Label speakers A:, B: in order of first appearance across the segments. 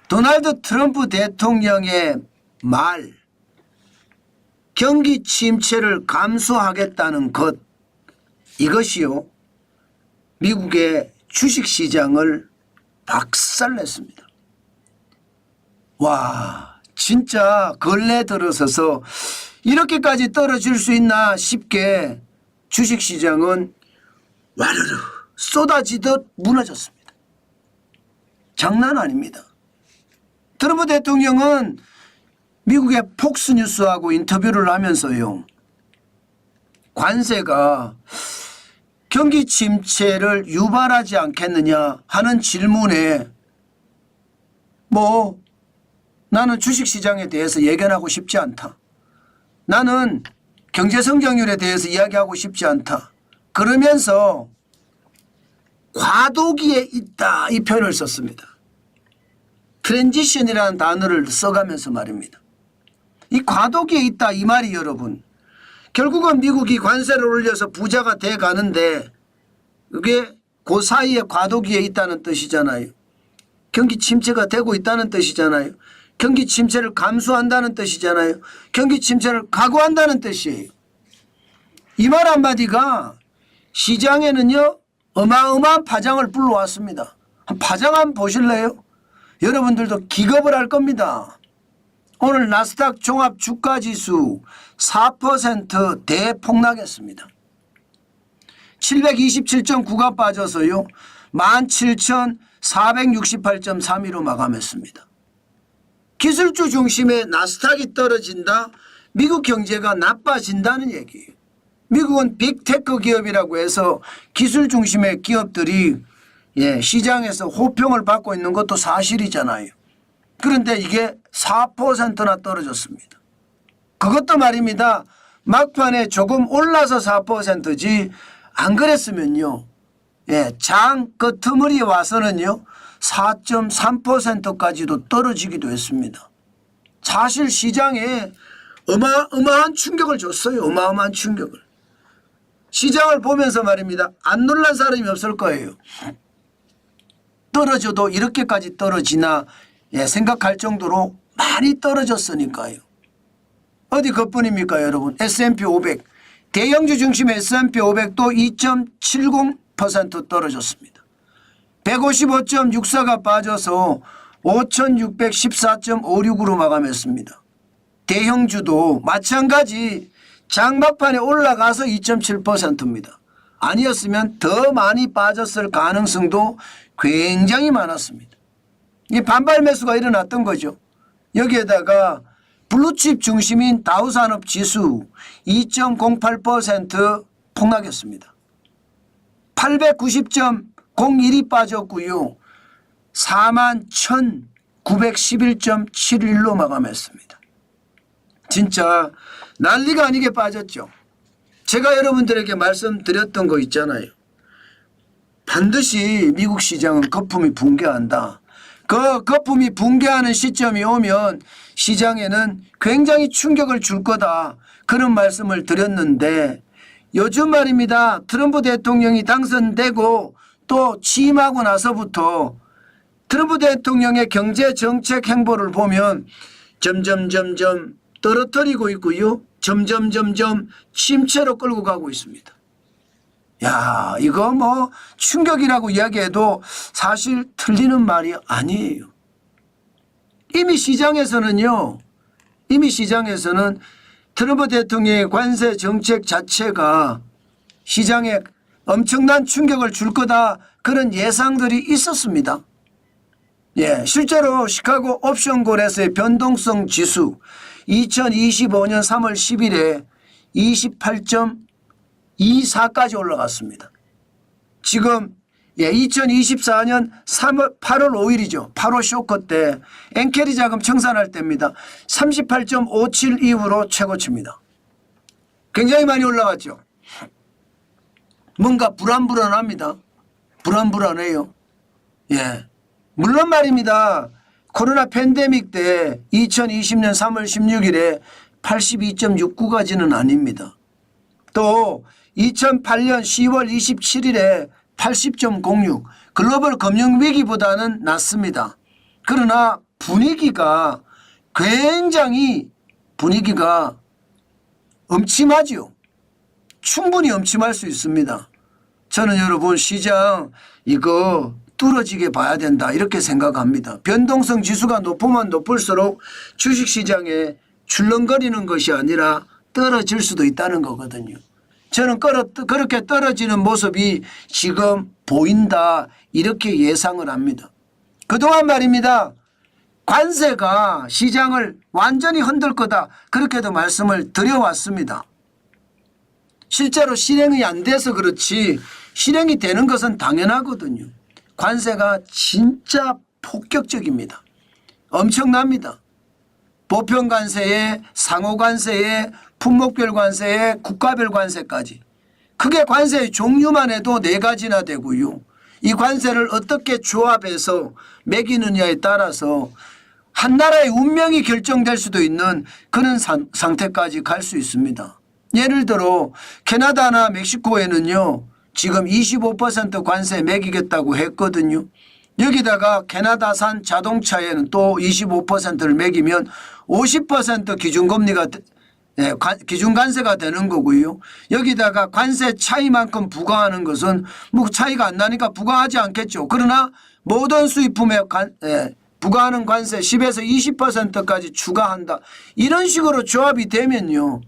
A: 도널드 트럼프 대통령의 말, 경기 침체를 감수하겠다는 것, 이것이요 미국의 주식시장을 박살냈습니다. 와, 진짜 근래 들어서서 이렇게까지 떨어질 수 있나 싶게 주식시장은 와르르 쏟아지듯 무너졌습니다. 장난 아닙니다. 트럼프 대통령은 미국의 폭스뉴스하고 인터뷰를 하면서요, 관세가 경기 침체를 유발하지 않겠느냐 하는 질문에 나는 주식시장에 대해서 예견하고 싶지 않다. 나는 경제성장률에 대해서 이야기하고 싶지 않다. 그러면서 과도기에 있다, 이 표현을 썼습니다. 트랜지션이라는 단어를 써가면서 말입니다. 이 과도기에 있다, 이 말이 여러분, 결국은 미국이 관세를 올려서 부자가 돼 가는데 그게 그 사이에 과도기에 있다는 뜻이잖아요. 경기 침체가 되고 있다는 뜻이잖아요. 경기 침체를 감수한다는 뜻이잖아요. 경기 침체를 각오한다는 뜻이에요. 이 말 한마디가 시장에는요 어마어마한 파장을 불러왔습니다. 파장 한번 보실래요? 여러분들도 기겁을 할 겁니다. 오늘 나스닥 종합 주가지수 4% 대폭락했습니다. 727.9가 빠져서요 17,468.32로 마감했습니다. 기술주 중심의 나스닥이 떨어진다, 미국 경제가 나빠진다는 얘기예요. 미국은 빅테크 기업이라고 해서 기술 중심의 기업들이 시장에서 호평을 받고 있는 것도 사실이잖아요. 그런데 이게 4%나 떨어졌습니다. 그것도 말입니다. 막판에 조금 올라서 4%지 안 그랬으면요, 장 끄트머리에 와서는요 4.3%까지도 떨어지기도 했습니다. 사실 시장에 어마어마한 충격을 줬어요. 어마어마한 충격을. 시장을 보면서 말입니다. 안 놀란 사람이 없을 거예요. 떨어져도 이렇게까지 떨어지나 생각할 정도로 많이 떨어졌으니까요. 어디 그뿐입니까 여러분. S&P 500 대형주 중심의 S&P 500도 2.70% 떨어졌습니다. 155.64가 빠져서 5,614.56으로 마감했습니다. 대형주도 마찬가지 장막판에 올라가서 2.7%입니다. 아니었으면 더 많이 빠졌을 가능성도 굉장히 많았습니다. 이 반발 매수가 일어났던 거죠. 여기에다가 블루칩 중심인 다우산업지수 2.08% 폭락했습니다. 890.01이 빠졌고요. 41,911.71로 마감했습니다. 진짜 난리가 아니게 빠졌죠. 제가 여러분들에게 말씀드렸던 거 있잖아요. 반드시 미국 시장은 거품이 붕괴한다. 그 거품이 붕괴하는 시점이 오면 시장에는 굉장히 충격을 줄 거다. 그런 말씀을 드렸는데 요즘 말입니다. 트럼프 대통령이 당선되고 또 취임하고 나서부터 트럼프 대통령의 경제정책 행보를 보면 점점 떨어뜨리고 있고요. 점점 침체로 끌고 가고 있습니다. 야, 이거 충격이라고 이야기해도 사실 틀리는 말이 아니에요. 이미 시장에서는 트럼프 대통령의 관세 정책 자체가 시장에 엄청난 충격을 줄 거다, 그런 예상들이 있었습니다. 실제로 시카고 옵션골에서의 변동성 지수 2025년 3월 10일에 28.24까지 올라갔습니다. 지금 2024년 8월 5일이죠. 8호 쇼크 때 엔캐리 자금 청산할 때입니다. 38.57 이후로 최고치입니다. 굉장히 많이 올라갔죠. 뭔가 불안합니다. 불안해요. 물론 말입니다. 코로나 팬데믹 때 2020년 3월 16일에 82.69까지는 아닙니다. 또 2008년 10월 27일에 80.06, 글로벌 금융위기보다는 낮습니다. 그러나 분위기가 굉장히 분위기가 엄침하죠. 충분히 엄침할 수 있습니다. 저는 여러분 시장 이거 뚫어지게 봐야 된다 이렇게 생각합니다. 변동성 지수가 높으면 높을수록 주식시장에 출렁거리는 것이 아니라 떨어질 수도 있다는 거거든요. 저는 그렇게 떨어지는 모습이 지금 보인다 이렇게 예상을 합니다. 그동안 말입니다. 관세가 시장을 완전히 흔들 거다 그렇게도 말씀을 드려왔습니다. 실제로 실행이 안 돼서 그렇지 실행이 되는 것은 당연하거든요. 관세가 진짜 폭격적입니다. 엄청납니다. 보편관세에 상호관세에 품목별 관세에 국가별 관세까지 크게 관세의 종류만 해도 4가지나 되고요. 이 관세를 어떻게 조합해서 매기느냐에 따라서 한 나라의 운명이 결정될 수도 있는 그런 상태까지 갈 수 있습니다. 예를 들어 캐나다나 멕시코에는요. 지금 25% 관세 매기겠다고 했거든요. 여기다가 캐나다산 자동차에는 또 25%를 매기면 50% 기준금리가 기준관세가 되는 거고요. 여기다가 관세 차이만큼 부과하는 것은 뭐 차이가 안 나니까 부과하지 않겠죠. 그러나 모든 수입품에 부과하는 관세 10에서 20%까지 추가한다. 이런 식으로 조합이 되면요.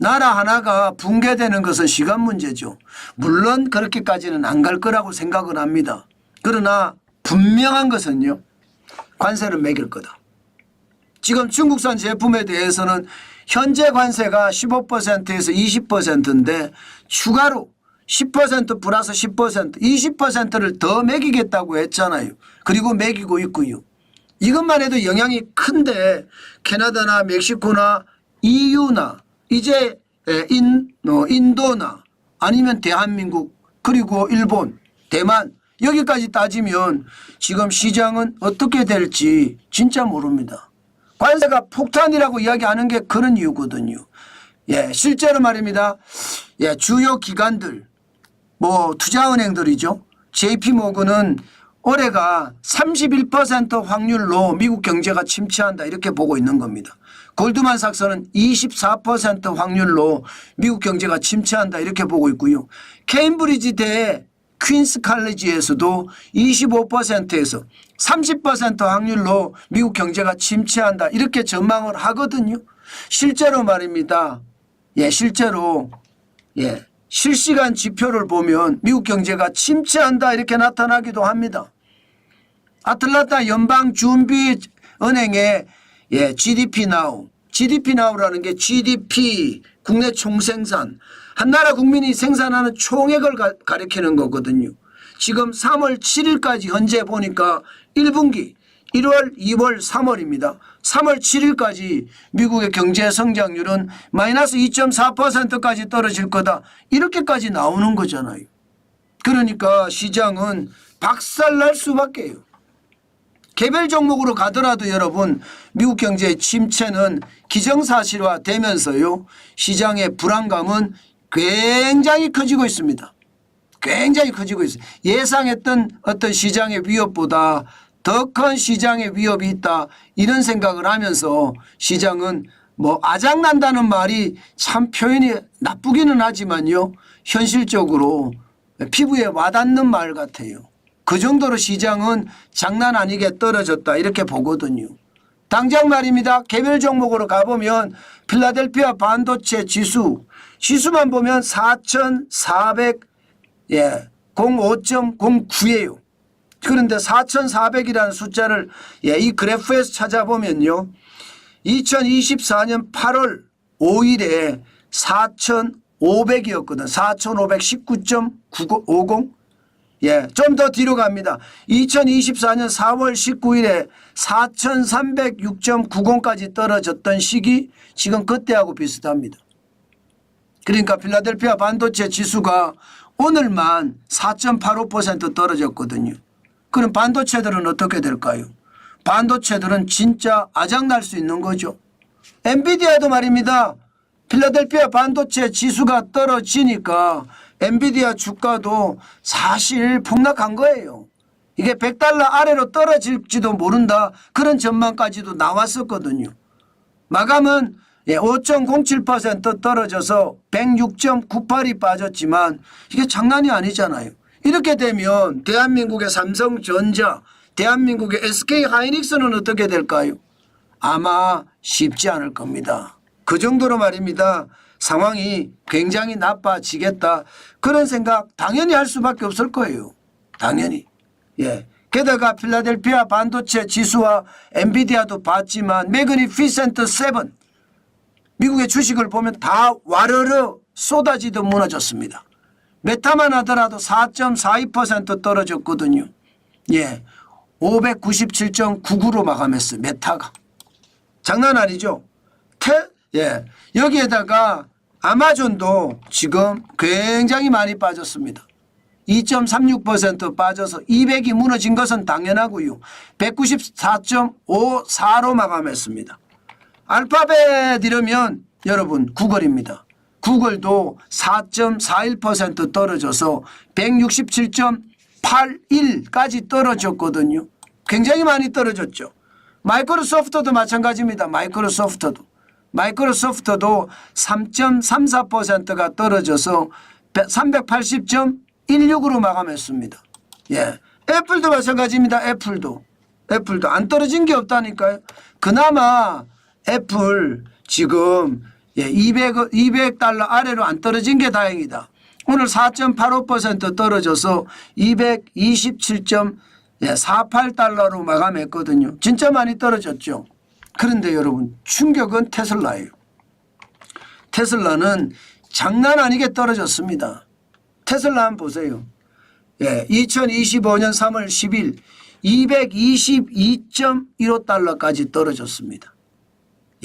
A: 나라 하나가 붕괴되는 것은 시간 문제죠. 물론 그렇게까지는 안 갈 거라고 생각을 합니다. 그러나 분명한 것은요. 관세를 매길 거다. 지금 중국산 제품에 대해서는 현재 관세가 15%에서 20%인데 추가로 10% 플러스 10% 20%를 더 매기겠다고 했잖아요. 그리고 매기고 있고요. 이것만 해도 영향이 큰데 캐나다나 멕시코나 EU나 이제 인도나 아니면 대한민국 그리고 일본 대만 여기까지 따지면 지금 시장은 어떻게 될지 진짜 모릅니다. 관세가 폭탄이라고 이야기하는 게 그런 이유거든요. 예, 실제로 말입니다. 예, 주요 기관들 뭐 투자은행들이죠. JP모건은 올해가 31% 확률로 미국 경제가 침체한다 이렇게 보고 있는 겁니다. 골드만삭스는 24% 확률로 미국 경제가 침체한다 이렇게 보고 있고요. 케임브리지 대 퀸스 칼리지에서도 25%에서 30% 확률로 미국 경제가 침체한다 이렇게 전망을 하거든요. 실제로 말입니다. 예, 실제로 실시간 지표를 보면 미국 경제가 침체한다 이렇게 나타나기도 합니다. 아틀란타 연방준비은행의 GDP now라는 게 GDP 국내 총생산 한 나라 국민이 생산하는 총액을 가리키는 거거든요. 지금 3월 7일까지 현재 보니까 1분기 1월, 2월, 3월입니다. 3월 7일까지 미국의 경제 성장률은 마이너스 2.4%까지 떨어질 거다. 이렇게까지 나오는 거잖아요. 그러니까 시장은 박살날 수밖에요. 개별 종목으로 가더라도 여러분 미국 경제의 침체는 기정사실화 되면서요. 시장의 불안감은 굉장히 커지고 있습니다. 굉장히 커지고 있어요. 예상했던 어떤 시장의 위협보다 더 큰 시장의 위협이 있다 이런 생각을 하면서 시장은 뭐 아작난다는 말이 참 표현이 나쁘기는 하지만요. 현실적으로 피부에 와닿는 말 같아요. 그 정도로 시장은 장난 아니게 떨어졌다 이렇게 보거든요. 당장 말입니다. 개별 종목으로 가보면 필라델피아 반도체 지수만 보면 4,405.09예요. 그런데 4,400이라는 숫자를 이 그래프에서 찾아보면요. 2024년 8월 5일에 4,500이었거든. 4,519.50. 좀 더 뒤로 갑니다. 2024년 4월 19일에 4,306.90까지 떨어졌던 시기 지금 그때하고 비슷합니다. 그러니까 필라델피아 반도체 지수가 오늘만 4.85% 떨어졌거든요. 그럼 반도체들은 어떻게 될까요? 반도체들은 진짜 아작날 수 있는 거죠. 엔비디아도 말입니다. 필라델피아 반도체 지수가 떨어지니까 엔비디아 주가도 사실 폭락한 거예요. 이게 100달러 아래로 떨어질지도 모른다. 그런 전망까지도 나왔었거든요. 마감은 5.07% 떨어져서 106.98이 빠졌지만 이게 장난이 아니잖아요. 이렇게 되면 대한민국의 삼성전자, 대한민국의 SK하이닉스는 어떻게 될까요? 아마 쉽지 않을 겁니다. 그 정도로 말입니다. 상황이 굉장히 나빠지겠다. 그런 생각 당연히 할 수밖에 없을 거예요. 당연히. 예. 게다가 필라델피아 반도체 지수와 엔비디아도 봤지만 매그니피센트 7 미국의 주식을 보면 다 와르르 쏟아지듯 무너졌습니다. 메타만 하더라도 4.42% 떨어졌거든요. 예. 597.99로 마감했어요. 메타가. 장난 아니죠. 예. 여기에다가 아마존도 지금 굉장히 많이 빠졌습니다. 2.36% 빠져서 200이 무너진 것은 당연하고요. 194.54로 마감했습니다. 알파벳 이러면 여러분 구글입니다. 구글도 4.41% 떨어져서 167.81까지 떨어졌거든요. 굉장히 많이 떨어졌죠. 마이크로소프트도 마찬가지입니다. 마이크로소프트도 3.34%가 떨어져서 380.16으로 마감했습니다. 예. 애플도 마찬가지입니다. 애플도 안 떨어진 게 없다니까요. 그나마 애플 지금 200달러 아래로 안 떨어진 게 다행이다. 오늘 4.85% 떨어져서 227.48달러로 마감했거든요. 진짜 많이 떨어졌죠. 그런데 여러분 충격은 테슬라예요. 테슬라는 장난 아니게 떨어졌습니다. 테슬라 한번 보세요. 예, 2025년 3월 10일 222.15달러까지 떨어졌습니다.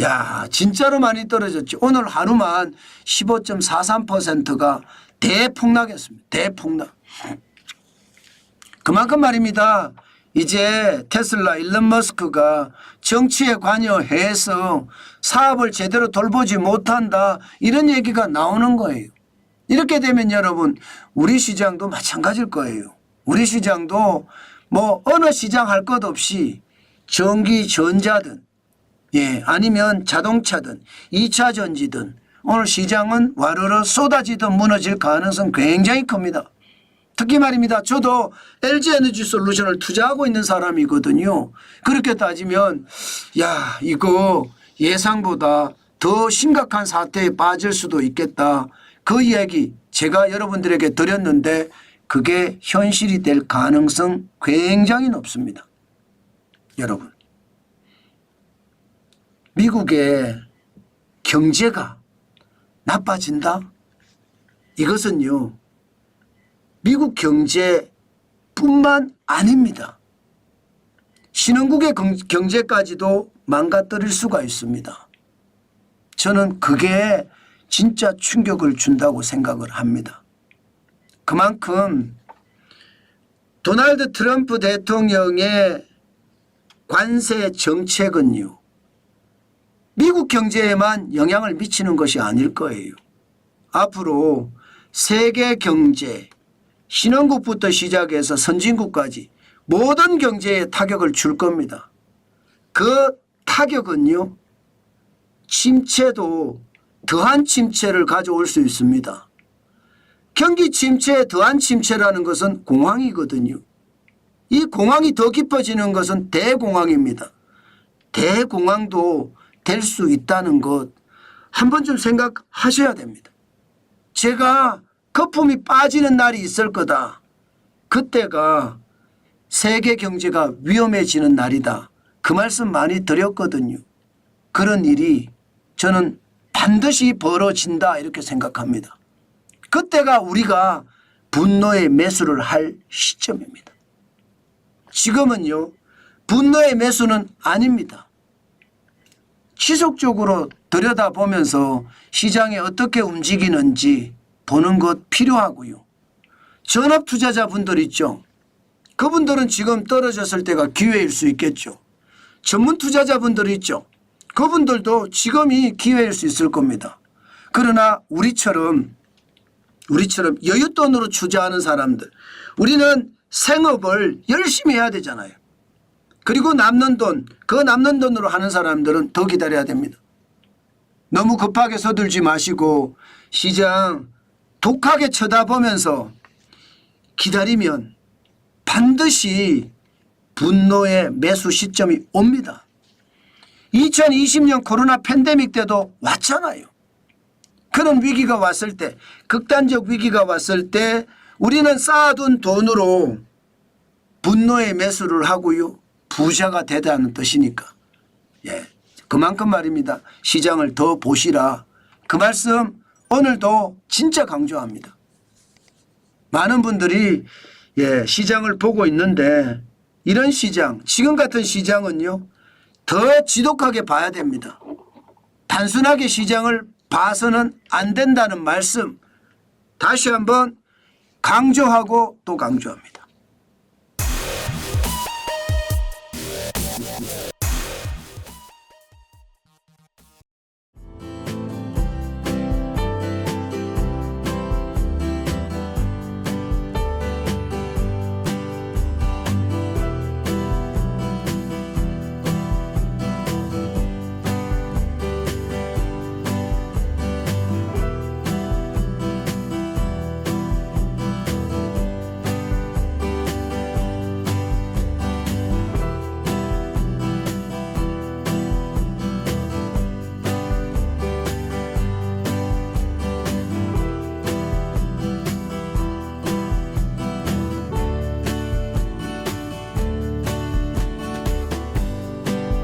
A: 야, 진짜로 많이 떨어졌죠. 오늘 하루만 15.43%가 대폭락했습니다. 대폭락. 그만큼 말입니다. 이제 테슬라 일론 머스크가 정치에 관여해서 사업을 제대로 돌보지 못한다. 이런 얘기가 나오는 거예요. 이렇게 되면 여러분 우리 시장도 마찬가지일 거예요. 우리 시장도 뭐 어느 시장 할 것 없이 전기 전자든 예, 아니면 자동차든 2차 전지든 오늘 시장은 와르르 쏟아지듯 무너질 가능성 굉장히 큽니다. 특히 말입니다. 저도 LG에너지솔루션을 투자하고 있는 사람이거든요. 그렇게 따지면 야, 이거 예상보다 더 심각한 사태에 빠질 수도 있겠다. 그 이야기 제가 여러분들에게 드렸는데 그게 현실이 될 가능성 굉장히 높습니다. 여러분, 미국의 경제가 나빠진다? 이것은요, 미국 경제뿐만 아닙니다. 신흥국의 경제까지도 망가뜨릴 수가 있습니다. 저는 그게 진짜 충격을 준다고 생각을 합니다. 그만큼 도널드 트럼프 대통령의 관세 정책은요, 미국 경제에만 영향을 미치는 것이 아닐 거예요. 앞으로 세계 경제, 신흥국부터 시작해서 선진국까지 모든 경제에 타격을 줄 겁니다. 그 타격은요, 침체도 더한 침체를 가져올 수 있습니다. 경기 침체에 더한 침체라는 것은 공황이거든요. 이 공황이 더 깊어지는 것은 대공황입니다. 대공황도 될 수 있다는 것 한 번쯤 생각하셔야 됩니다. 제가 거품이 빠지는 날이 있을 거다. 그때가 세계 경제가 위험해지는 날이다. 그 말씀 많이 드렸거든요. 그런 일이 저는 반드시 벌어진다 이렇게 생각합니다. 그때가 우리가 분노의 매수를 할 시점입니다. 지금은요, 분노의 매수는 아닙니다. 지속적으로 들여다보면서 시장이 어떻게 움직이는지 보는 것 필요하고요. 전업 투자자분들 있죠. 그분들은 지금 떨어졌을 때가 기회일 수 있겠죠. 전문 투자자분들 있죠. 그분들도 지금이 기회일 수 있을 겁니다. 그러나 우리처럼 여윳돈으로 투자하는 사람들, 우리는 생업을 열심히 해야 되잖아요. 그리고 남는 돈, 그 남는 돈으로 하는 사람들은 더 기다려야 됩니다. 너무 급하게 서둘지 마시고 시장 독하게 쳐다보면서 기다리면 반드시 분노의 매수 시점이 옵니다. 2020년 코로나 팬데믹 때도 왔잖아요. 그런 위기가 왔을 때, 극단적 위기가 왔을 때 우리는 쌓아둔 돈으로 분노의 매수를 하고요. 부자가 되다는 뜻이니까. 예, 그만큼 말입니다. 시장을 더 보시라. 그 말씀 오늘도 진짜 강조합니다. 많은 분들이 시장을 보고 있는데 이런 시장, 지금 같은 시장은요. 더 지독하게 봐야 됩니다. 단순하게 시장을 봐서는 안 된다는 말씀 다시 한번 강조하고 또 강조합니다.